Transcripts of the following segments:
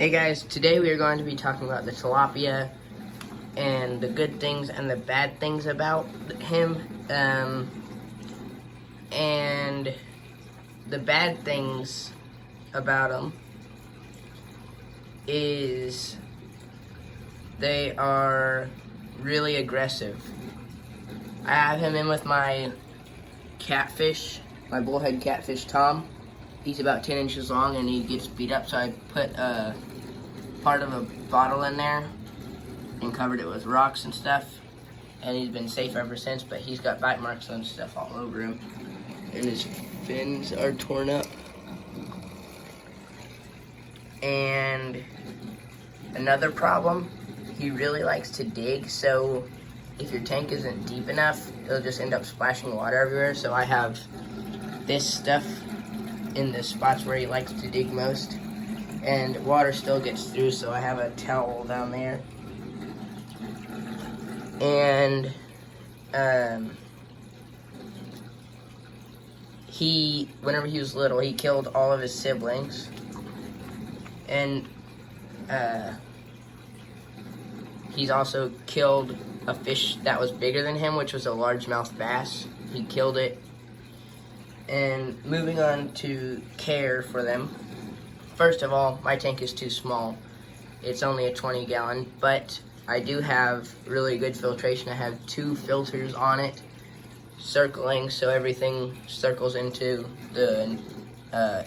Hey guys, today we are going to be talking about the tilapia and the good things and the bad things about him. And the bad things about him is they are really aggressive. I have him in with my catfish, my bullhead catfish Tom. He's about 10 inches long and he gets beat up, so I put part of a bottle in there and covered it with rocks and stuff, and he's been safe ever since, but he's got bite marks and stuff all over him, and his fins are torn up. And another problem, he really likes to dig, so if your tank isn't deep enough, it'll just end up splashing water everywhere. So I have this stuff in the spots where he likes to dig most, and water still gets through, so I have a towel down there. And whenever he was little, he killed all of his siblings, and he's also killed a fish that was bigger than him, which was a largemouth bass. He killed it. And moving on to care for them. First of all, my tank is too small. It's only a 20-gallon, but I do have really good filtration. I have 2 filters on it, circling, so everything circles into the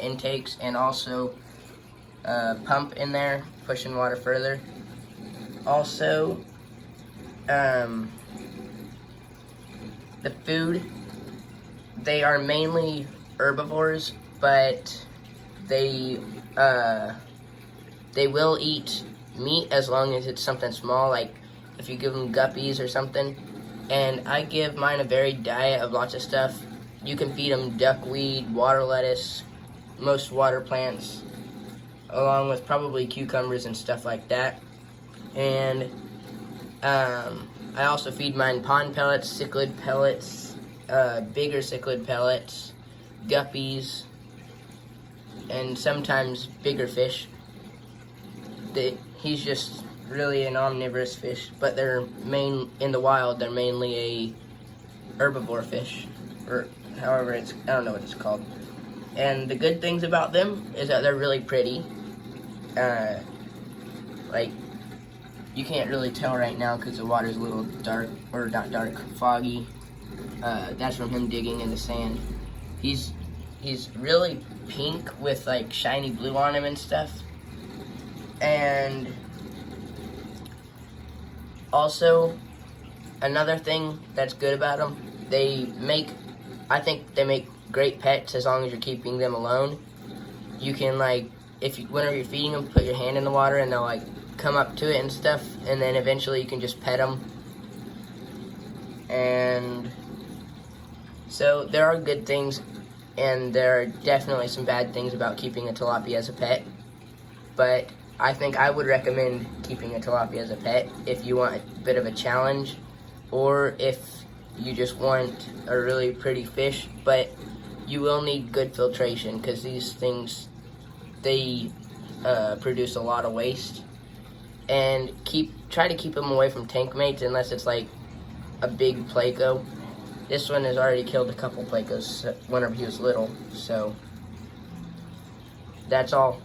intakes, and also a pump in there, pushing water further. Also, the food, they are mainly herbivores, but they will eat meat as long as it's something small, like if you give them guppies or something. And I give mine a varied diet of lots of stuff. You can feed them duckweed, water lettuce, most water plants, along with probably cucumbers and stuff like that. And I also feed mine pond pellets, cichlid pellets, bigger cichlid pellets, guppies, and sometimes bigger fish. He's just really an omnivorous fish, but in the wild, they're mainly a herbivore fish, or however I don't know what it's called. And the good things about them is that they're really pretty. Like, you can't really tell right now because the water's a little dark, or not dark, foggy. That's from him digging in the sand. He's really pink with like shiny blue on him and stuff. And also, another thing that's good about them, I think they make great pets as long as you're keeping them alone. You can, like, whenever you're feeding them, put your hand in the water and they'll like come up to it and stuff, and then eventually you can just pet them. And so there are good things, and there are definitely some bad things about keeping a tilapia as a pet. But I think I would recommend keeping a tilapia as a pet if you want a bit of a challenge, or if you just want a really pretty fish. But you will need good filtration, because these things, they produce a lot of waste. And try to keep them away from tank mates unless it's like a big pleco. This one has already killed a couple plecos whenever he was little, so that's all.